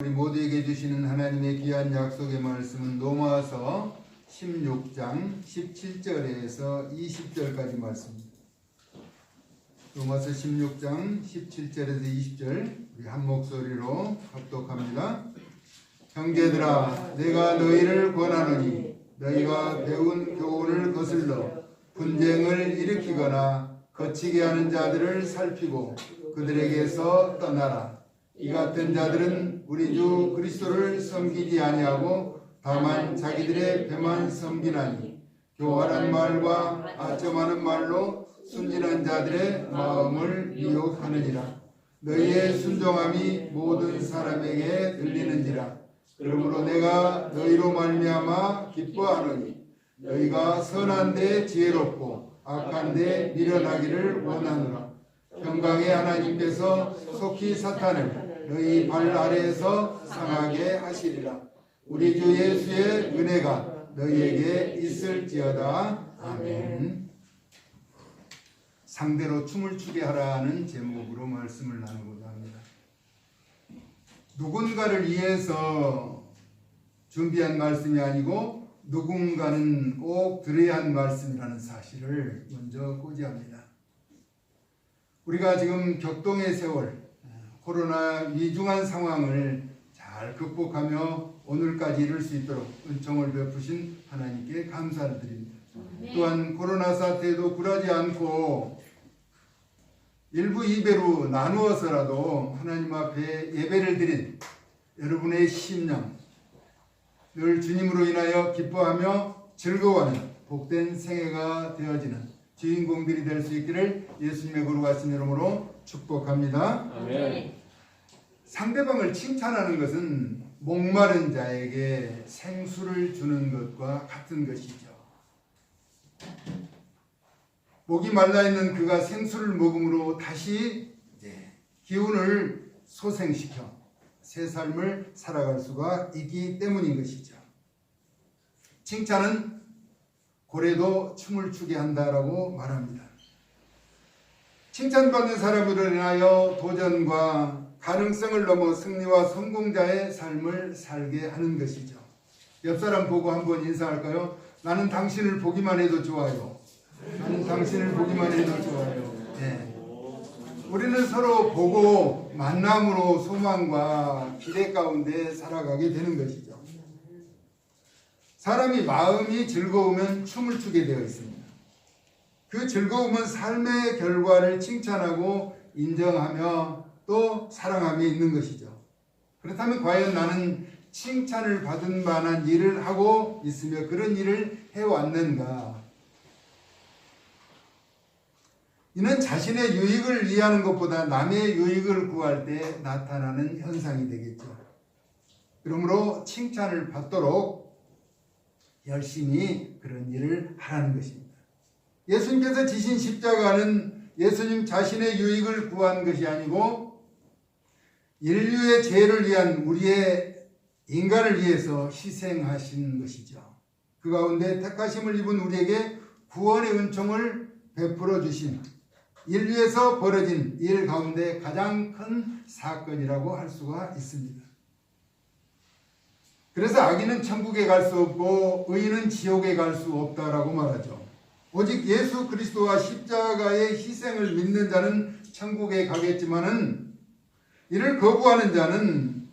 우리 모두에게 주시는 하나님의 귀한 약속의 말씀은 로마서 16장 17절에서 20절까지 말씀입니다. 로마서 16장 17절에서 20절 우리 한 목소리로 합독합니다. 형제들아, 내가 너희를 권하노니 너희가 배운 교훈을 거슬러 분쟁을 일으키거나 거치게 하는 자들을 살피고 그들에게서 떠나라. 이 같은 자들은 우리 주 그리스도를 섬기지 아니하고 다만 자기들의 배만 섬기나니 교활한 말과 아첨하는 말로 순진한 자들의 마음을 미혹하느니라. 너희의 순종함이 모든 사람에게 들리는지라. 그러므로 내가 너희로 말미암아 기뻐하노니 너희가 선한 데 지혜롭고 악한 데 미련하기를 원하노라. 평강의 하나님께서 속히 사탄을 너희 발 아래에서 상하게 하시리라. 우리 주 예수의 은혜가 너희에게 있을지어다. 아멘. 상대로 춤을 추게 하라는 제목으로 말씀을 나누고자 합니다. 누군가를 위해서 준비한 말씀이 아니고 누군가는 꼭 들어야 한 말씀이라는 사실을 먼저 고지합니다. 우리가 지금 격동의 세월, 코로나 위중한 상황을 잘 극복하며 오늘까지 이룰 수 있도록 은총을 베푸신 하나님께 감사를 드립니다. 또한 코로나 사태에도 굴하지 않고 일부 이배로 나누어서라도 하나님 앞에 예배를 드린 여러분의 심령, 늘 주님으로 인하여 기뻐하며 즐거워하는 복된 생애가 되어지는 주인공들이 될 수 있기를 예수님의 거룩하신 이름으로 축복합니다. 아멘. 상대방을 칭찬하는 것은 목마른 자에게 생수를 주는 것과 같은 것이죠. 목이 말라있는 그가 생수를 먹음으로 다시 기운을 소생시켜 새 삶을 살아갈 수가 있기 때문인 것이죠. 칭찬은 고래도 춤을 추게 한다라고 말합니다. 칭찬받는 사람으로 인하여 도전과 가능성을 넘어 승리와 성공자의 삶을 살게 하는 것이죠. 옆사람 보고 한번 인사할까요? 나는 당신을 보기만 해도 좋아요. 나는 당신을 보기만 해도 좋아요. 네. 우리는 서로 보고 만남으로 소망과 기대 가운데 살아가게 되는 것이죠. 사람이 마음이 즐거우면 춤을 추게 되어 있습니다. 그 즐거움은 삶의 결과를 칭찬하고 인정하며 또 사랑함이 있는 것이죠. 그렇다면 과연 나는 칭찬을 받은 만한 일을 하고 있으며 그런 일을 해왔는가? 이는 자신의 유익을 위하는 것보다 남의 유익을 구할 때 나타나는 현상이 되겠죠. 그러므로 칭찬을 받도록 열심히 그런 일을 하라는 것입니다. 예수님께서 지신 십자가는 예수님 자신의 유익을 구한 것이 아니고 인류의 죄를 위한 우리의 인간을 위해서 희생하신 것이죠. 그 가운데 택하심을 입은 우리에게 구원의 은총을 베풀어 주신 인류에서 벌어진 일 가운데 가장 큰 사건이라고 할 수가 있습니다. 그래서 악인은 천국에 갈 수 없고 의인은 지옥에 갈 수 없다라고 말하죠. 오직 예수 그리스도와 십자가의 희생을 믿는 자는 천국에 가겠지만은 이를 거부하는 자는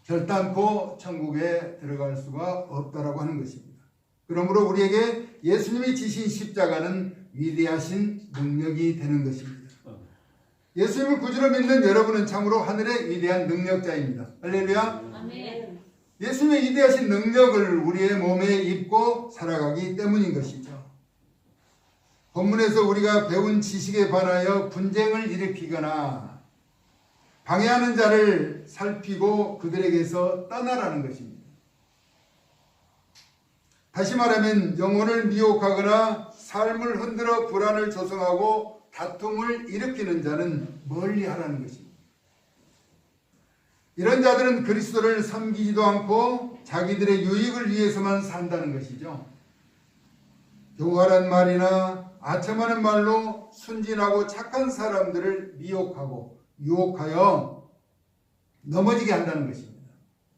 결단코 천국에 들어갈 수가 없다라고 하는 것입니다. 그러므로 우리에게 예수님이 지신 십자가는 위대하신 능력이 되는 것입니다. 예수님을 구주로 믿는 여러분은 참으로 하늘의 위대한 능력자입니다. 할렐루야. 아멘. 예수님의 위대하신 능력을 우리의 몸에 입고 살아가기 때문인 것이죠. 본문에서 우리가 배운 지식에 반하여 분쟁을 일으키거나 방해하는 자를 살피고 그들에게서 떠나라는 것입니다. 다시 말하면 영혼을 미혹하거나 삶을 흔들어 불안을 조성하고 다툼을 일으키는 자는 멀리하라는 것입니다. 이런 자들은 그리스도를 섬기지도 않고 자기들의 유익을 위해서만 산다는 것이죠. 교활한 말이나 아첨하는 말로 순진하고 착한 사람들을 미혹하고 유혹하여 넘어지게 한다는 것입니다.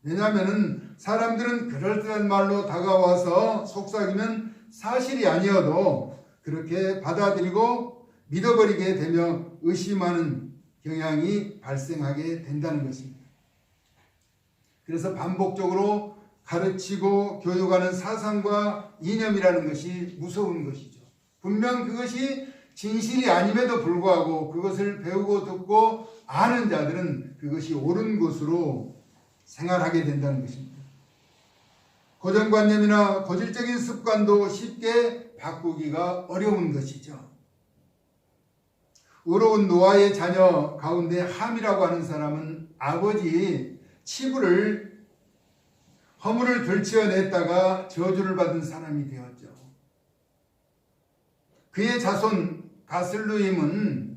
왜냐하면 사람들은 그럴듯한 말로 다가와서 속삭이면 사실이 아니어도 그렇게 받아들이고 믿어버리게 되며 의심하는 경향이 발생하게 된다는 것입니다. 그래서 반복적으로 가르치고 교육하는 사상과 이념이라는 것이 무서운 것이죠. 분명 그것이 진실이 아님에도 불구하고 그것을 배우고 듣고 아는 자들은 그것이 옳은 것으로 생활하게 된다는 것입니다. 고정관념이나 고질적인 습관도 쉽게 바꾸기가 어려운 것이죠. 의로운 노아의 자녀 가운데 함이라고 하는 사람은 아버지 치부를 허물을 들치어냈다가 저주를 받은 사람이 되었죠. 그의 자손 가슬루임은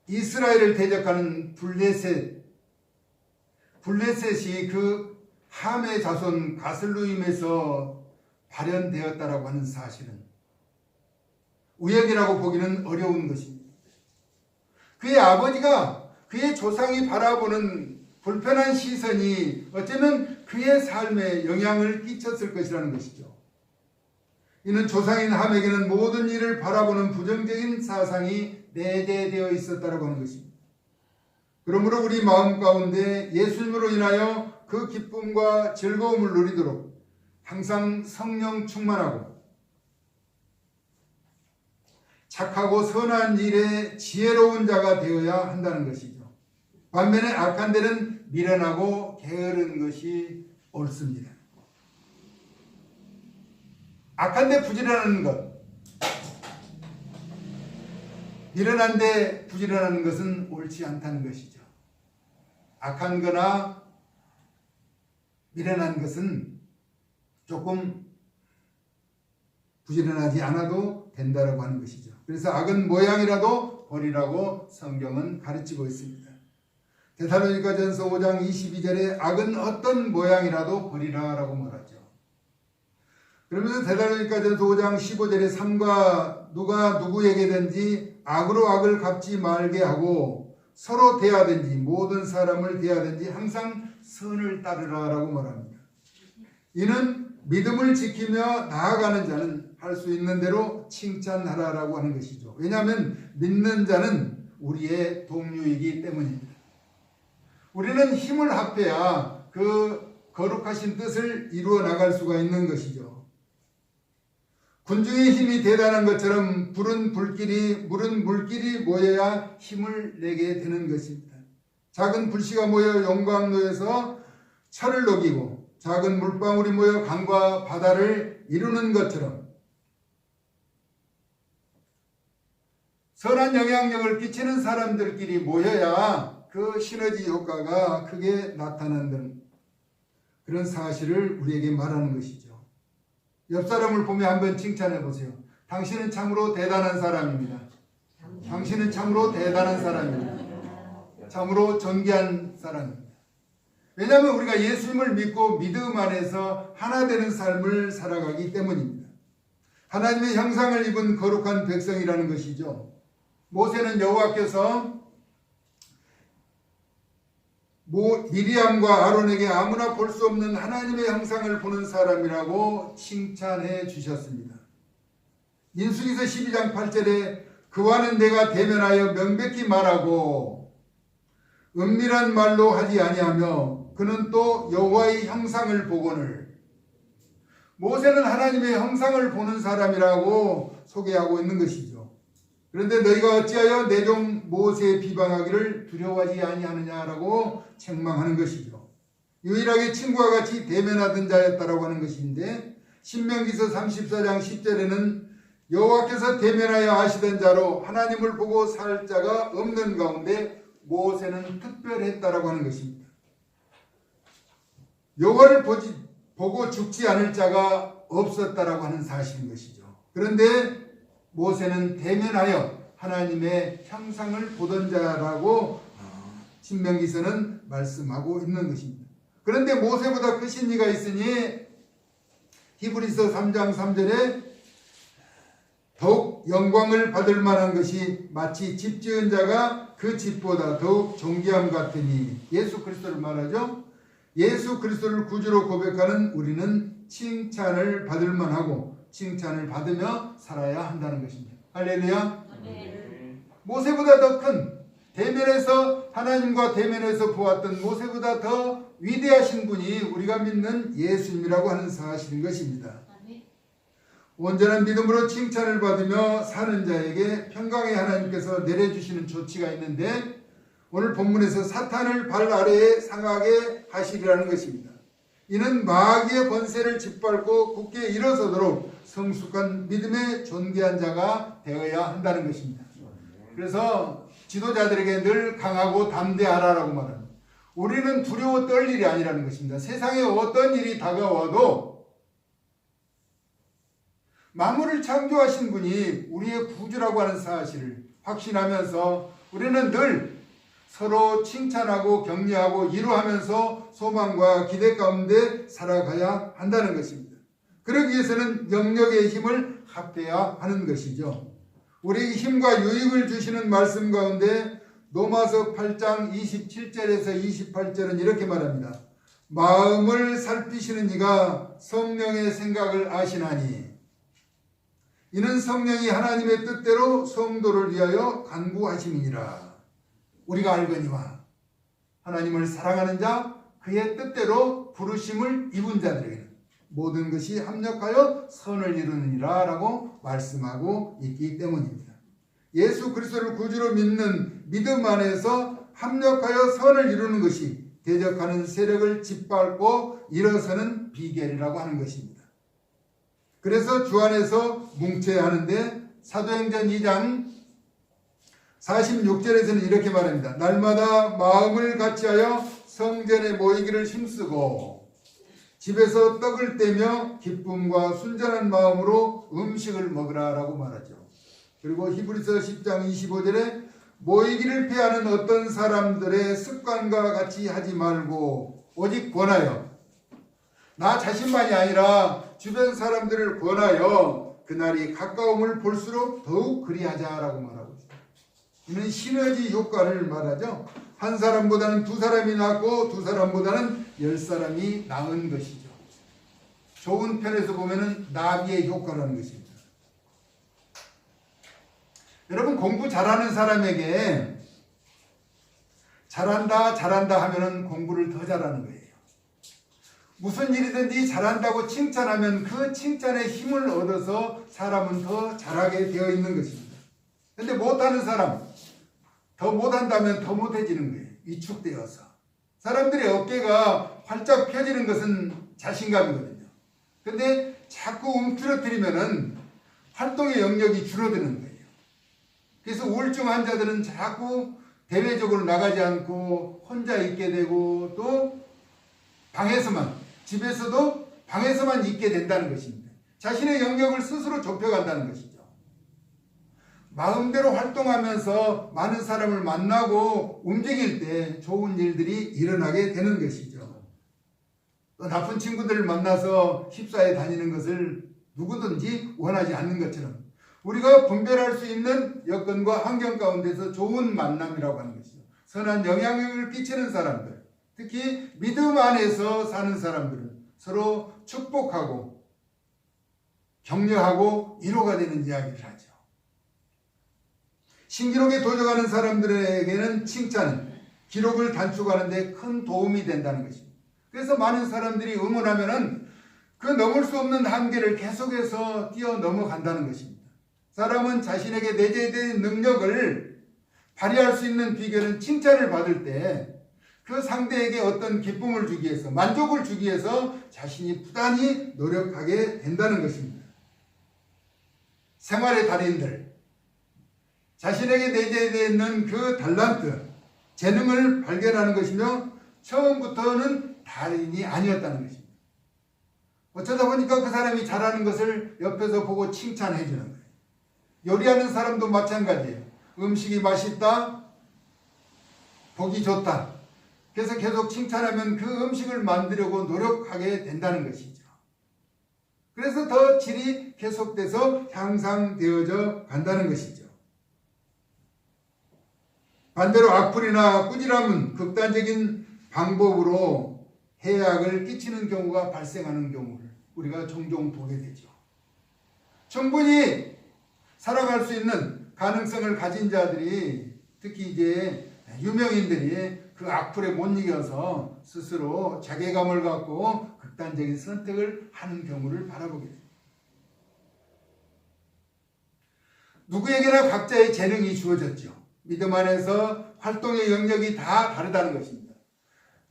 이스라엘을 대적하는 블레셋이 그 함의 자손 가슬루임에서 발현되었다라고 하는 사실은 우연이라고 보기는 어려운 것입니다. 그의 아버지가 그의 조상이 바라보는 불편한 시선이 어쩌면 그의 삶에 영향을 끼쳤을 것이라는 것이죠. 이는 조상인 함에게는 모든 일을 바라보는 부정적인 사상이 내재되어 있었다고 하는 것입니다. 그러므로 우리 마음 가운데 예수님으로 인하여 그 기쁨과 즐거움을 누리도록 항상 성령 충만하고 착하고 선한 일에 지혜로운 자가 되어야 한다는 것이죠. 반면에 악한 데는 미련하고 게으른 것이 옳습니다. 악한 데 부지런하는 것, 미련한 데 부지런하는 것은 옳지 않다는 것이죠. 악한 거나 미련한 것은 조금 부지런하지 않아도 된다고 하는 것이죠. 그래서 악은 모양이라도 버리라고 성경은 가르치고 있습니다. 데살로니가전서 5장 22절에 악은 어떤 모양이라도 버리라라고 말하죠. 그러면서 데살로니가전서 5장 15절에 삼가 누가 누구에게든지 악으로 악을 갚지 말게 하고 서로 대하든지 모든 사람을 대하든지 항상 선을 따르라라고 말합니다. 이는 믿음을 지키며 나아가는 자는 할 수 있는 대로 칭찬하라라고 하는 것이죠. 왜냐하면 믿는 자는 우리의 동료이기 때문입니다. 우리는 힘을 합해야 그 거룩하신 뜻을 이루어 나갈 수가 있는 것이죠. 군중의 힘이 대단한 것처럼 물은 물길이 모여야 힘을 내게 되는 것입니다. 작은 불씨가 모여 용광로에서 철을 녹이고 작은 물방울이 모여 강과 바다를 이루는 것처럼 선한 영향력을 끼치는 사람들끼리 모여야 그 시너지 효과가 크게 나타난다는 그런 사실을 우리에게 말하는 것이죠. 옆 사람을 보며 한번 칭찬해 보세요. 당신은 참으로 대단한 사람입니다. 당신은 참으로 대단한 사람입니다. 참으로 존귀한 사람입니다. 왜냐하면 우리가 예수님을 믿고 믿음 안에서 하나 되는 삶을 살아가기 때문입니다. 하나님의 형상을 입은 거룩한 백성이라는 것이죠. 모세는 여호와께서 미리암과 아론에게 아무나 볼 수 없는 하나님의 형상을 보는 사람이라고 칭찬해 주셨습니다. 민수기서 12장 8절에 그와는 내가 대면하여 명백히 말하고 은밀한 말로 하지 아니하며 그는 또 여호와의 형상을 보거늘. 모세는 하나님의 형상을 보는 사람이라고 소개하고 있는 것이죠. 그런데 너희가 어찌하여 내 종 모세의 비방하기를 두려워하지 아니하느냐라고 책망하는 것이죠. 유일하게 친구와 같이 대면하던 자였다라고 하는 것인데 신명기서 34장 10절에는 여호와께서 대면하여 아시던 자로 하나님을 보고 살 자가 없는 가운데 모세는 특별했다라고 하는 것입니다. 여호와를 보고 죽지 않을 자가 없었다라고 하는 사실인 것이죠. 그런데 모세는 대면하여 하나님의 형상을 보던 자라고 신명기서는 말씀하고 있는 것입니다. 그런데 모세보다 크신 이가 있으니 히브리서 3장 3절에 더욱 영광을 받을 만한 것이 마치 집 지은 자가 그 집보다 더욱 존귀함 같으니 예수 그리스도를 말하죠. 예수 그리스도를 구주로 고백하는 우리는 칭찬을 받을 만하고 칭찬을 받으며 살아야 한다는 것입니다. 할렐루야. 모세보다 더 큰 대면에서 하나님과 대면에서 보았던 모세보다 더 위대하신 분이 우리가 믿는 예수님이라고 하는 사실인 것입니다. 온전한 믿음으로 칭찬을 받으며 사는 자에게 평강의 하나님께서 내려주시는 조치가 있는데 오늘 본문에서 사탄을 발 아래에 상하게 하시리라는 것입니다. 이는 마귀의 권세를 짓밟고 굳게 일어서도록 성숙한 믿음의 존귀한 자가 되어야 한다는 것입니다. 그래서 지도자들에게 늘 강하고 담대하라라고 말합니다. 우리는 두려워 떨 일이 아니라는 것입니다. 세상에 어떤 일이 다가와도 만물을 창조하신 분이 우리의 구주라고 하는 사실을 확신하면서 우리는 늘 서로 칭찬하고 격려하고 위로하면서 소망과 기대 가운데 살아가야 한다는 것입니다. 그러기 위해서는 영역의 힘을 합해야 하는 것이죠. 우리에게 힘과 유익을 주시는 말씀 가운데 로마서 8장 27절에서 28절은 이렇게 말합니다. 마음을 살피시는 이가 성령의 생각을 아시나니 이는 성령이 하나님의 뜻대로 성도를 위하여 간구하심이니라. 우리가 알거니와 하나님을 사랑하는 자 그의 뜻대로 부르심을 입은 자들에게는 모든 것이 합력하여 선을 이루느니라 라고 말씀하고 있기 때문입니다. 예수 그리스도를 구주로 믿는 믿음 안에서 합력하여 선을 이루는 것이 대적하는 세력을 짓밟고 일어서는 비결이라고 하는 것입니다. 그래서 주 안에서 뭉쳐야 하는데 사도행전 2장 46절에서는 이렇게 말합니다. 날마다 마음을 같이하여 성전에 모이기를 힘쓰고 집에서 떡을 떼며 기쁨과 순전한 마음으로 음식을 먹으라 라고 말하죠. 그리고 히브리서 10장 25절에 모이기를 피하는 어떤 사람들의 습관과 같이 하지 말고 오직 권하여 나 자신만이 아니라 주변 사람들을 권하여 그날이 가까움을 볼수록 더욱 그리하자라고 말하고 있습니다. 이는 시너지 효과를 말하죠. 한 사람보다는 두 사람이 낫고 두 사람보다는 10사람이 나은 것이죠. 좋은 편에서 보면은 나비의 효과라는 것입니다. 여러분 공부 잘하는 사람에게 잘한다 하면은 공부를 더 잘하는 거예요. 무슨 일이든지 잘한다고 칭찬하면 그 칭찬에 힘을 얻어서 사람은 더 잘하게 되어 있는 것입니다. 근데 못하는 사람, 더 못한다면 더 못해지는 거예요. 위축되어서. 사람들의 어깨가 활짝 펴지는 것은 자신감이거든요. 근데 자꾸 움츠러뜨리면은 활동의 영역이 줄어드는 거예요. 그래서 우울증 환자들은 자꾸 대외적으로 나가지 않고 혼자 있게 되고 또 방에서만, 집에서도 방에서만 있게 된다는 것입니다. 자신의 영역을 스스로 좁혀간다는 것이죠. 마음대로 활동하면서 많은 사람을 만나고 움직일 때 좋은 일들이 일어나게 되는 것이죠. 또 나쁜 친구들을 만나서 힙사에 다니는 것을 누구든지 원하지 않는 것처럼 우리가 분별할 수 있는 여건과 환경 가운데서 좋은 만남이라고 하는 것이죠. 선한 영향력을 끼치는 사람들, 특히 믿음 안에서 사는 사람들은 서로 축복하고 격려하고 위로가 되는 이야기를 하죠. 신기록에 도전하는 사람들에게는 칭찬은 기록을 단축하는 데 큰 도움이 된다는 것입니다. 그래서 많은 사람들이 응원하면은 그 넘을 수 없는 한계를 계속해서 뛰어넘어간다는 것입니다. 사람은 자신에게 내재된 능력을 발휘할 수 있는 비결은 칭찬을 받을 때 그 상대에게 어떤 기쁨을 주기 위해서, 만족을 주기 위해서 자신이 부단히 노력하게 된다는 것입니다. 생활의 달인들, 자신에게 내재되어 있는 그 달란트, 재능을 발견하는 것이며 처음부터는 달인이 아니었다는 것입니다. 어쩌다 보니까 그 사람이 잘하는 것을 옆에서 보고 칭찬해 주는 거예요. 요리하는 사람도 마찬가지예요. 음식이 맛있다, 보기 좋다. 그래서 계속 칭찬하면 그 음식을 만들려고 노력하게 된다는 것이죠. 그래서 더 질이 계속돼서 향상되어져 간다는 것이죠. 반대로 악플이나 꾸지람은 극단적인 방법으로 해악을 끼치는 경우가 발생하는 경우를 우리가 종종 보게 되죠. 충분히 살아갈 수 있는 가능성을 가진 자들이, 특히 이제 유명인들이 그 악플에 못 이겨서 스스로 자괴감을 갖고 극단적인 선택을 하는 경우를 바라보게 됩니다. 누구에게나 각자의 재능이 주어졌죠. 믿음 안에서 활동의 영역이 다 다르다는 것입니다.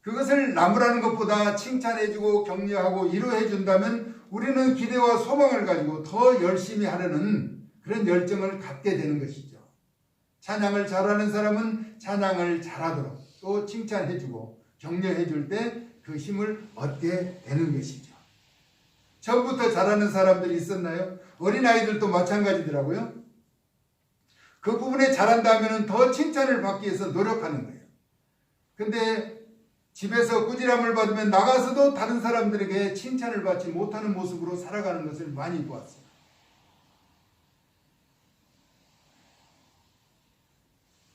그것을 나무라는 것보다 칭찬해주고 격려하고 위로해준다면 우리는 기대와 소망을 가지고 더 열심히 하려는 그런 열정을 갖게 되는 것이죠. 찬양을 잘하는 사람은 찬양을 잘하도록 또 칭찬해주고 격려해줄 때 그 힘을 얻게 되는 것이죠. 처음부터 잘하는 사람들이 있었나요? 어린아이들도 마찬가지더라고요. 그 부분에 잘한다면 더 칭찬을 받기 위해서 노력하는 거예요. 근데 집에서 꾸지람을 받으면 나가서도 다른 사람들에게 칭찬을 받지 못하는 모습으로 살아가는 것을 많이 보았어요.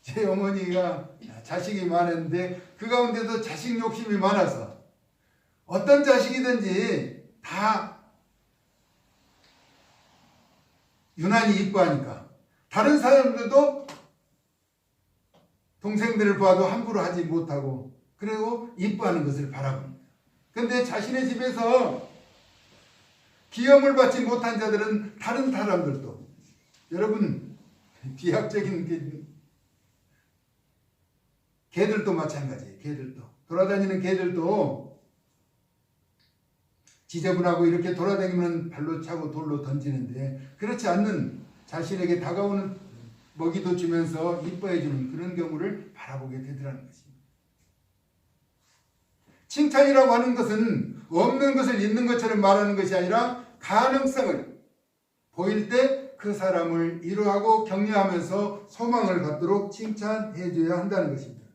제 어머니가 자식이 많았는데 그 가운데도 자식 욕심이 많아서 어떤 자식이든지 다 유난히 이뻐하니까 다른 사람들도 동생들을 봐도 함부로 하지 못하고 그리고 이뻐하는 것을 바라봅니다. 그런데 자신의 집에서 기염을 받지 못한 자들은 다른 사람들도, 여러분 비약적인 개들도 마찬가지예요. 개들도 돌아다니는 개들도 지저분하고 이렇게 돌아다니면 발로 차고 돌로 던지는데 그렇지 않는 자신에게 다가오는 먹이도 주면서 이뻐해주는 그런 경우를 바라보게 되더라는 것입니다. 칭찬이라고 하는 것은 없는 것을 있는 것처럼 말하는 것이 아니라 가능성을 보일 때 그 사람을 위로하고 격려하면서 소망을 갖도록 칭찬해줘야 한다는 것입니다.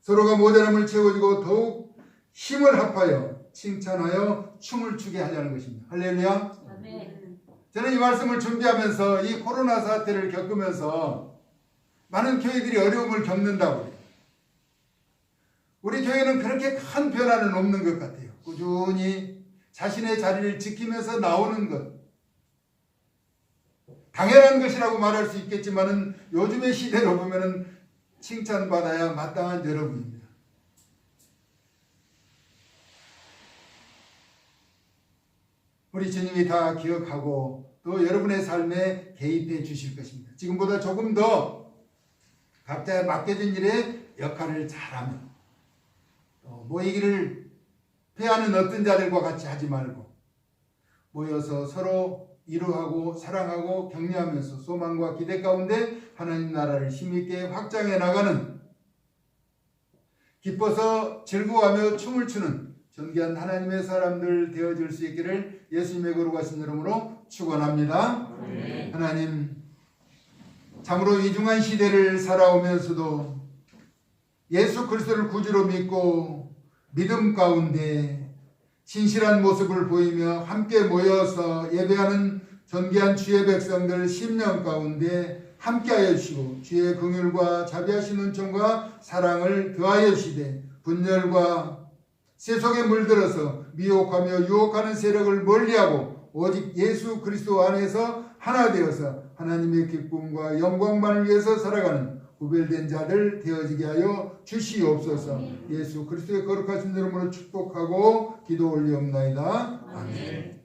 서로가 모자람을 채워주고 더욱 힘을 합하여 칭찬하여 춤을 추게 하자는 것입니다. 할렐루야. 아멘. 저는 이 말씀을 준비하면서 이 코로나 사태를 겪으면서 많은 교회들이 어려움을 겪는다고 해요. 우리 교회는 그렇게 큰 변화는 없는 것 같아요. 꾸준히 자신의 자리를 지키면서 나오는 것. 당연한 것이라고 말할 수 있겠지만은 요즘의 시대로 보면은 칭찬받아야 마땅한 여러분입니다. 우리 주님이 다 기억하고 또 여러분의 삶에 개입해 주실 것입니다. 지금보다 조금 더 각자 맡겨진 일에 역할을 잘하면 모이기를 패하는 어떤 자들과 같이 하지 말고 모여서 서로 위로하고 사랑하고 격려하면서 소망과 기대 가운데 하나님 나라를 힘있게 확장해 나가는, 기뻐서 즐거워하며 춤을 추는 존귀한 하나님의 사람들 되어질 수 있기를 예수님의 거룩하신 이름으로 축원합니다. 하나님, 참으로 위중한 시대를 살아오면서도 예수 그리스도를 구주로 믿고 믿음 가운데 신실한 모습을 보이며 함께 모여서 예배하는 존귀한 주의 백성들 10년 가운데 함께하여 주시고 주의 긍휼과 자비하신 은총과 사랑을 더하여 주시되 분열과 세속에 물들어서 미혹하며 유혹하는 세력을 멀리하고 오직 예수 그리스도 안에서 하나 되어서 하나님의 기쁨과 영광만을 위해서 살아가는 구별된 자들 되어지게 하여 주시옵소서. 예수 그리스도의 거룩하신 이름으로 축복하고 기도 올리옵나이다. 아멘.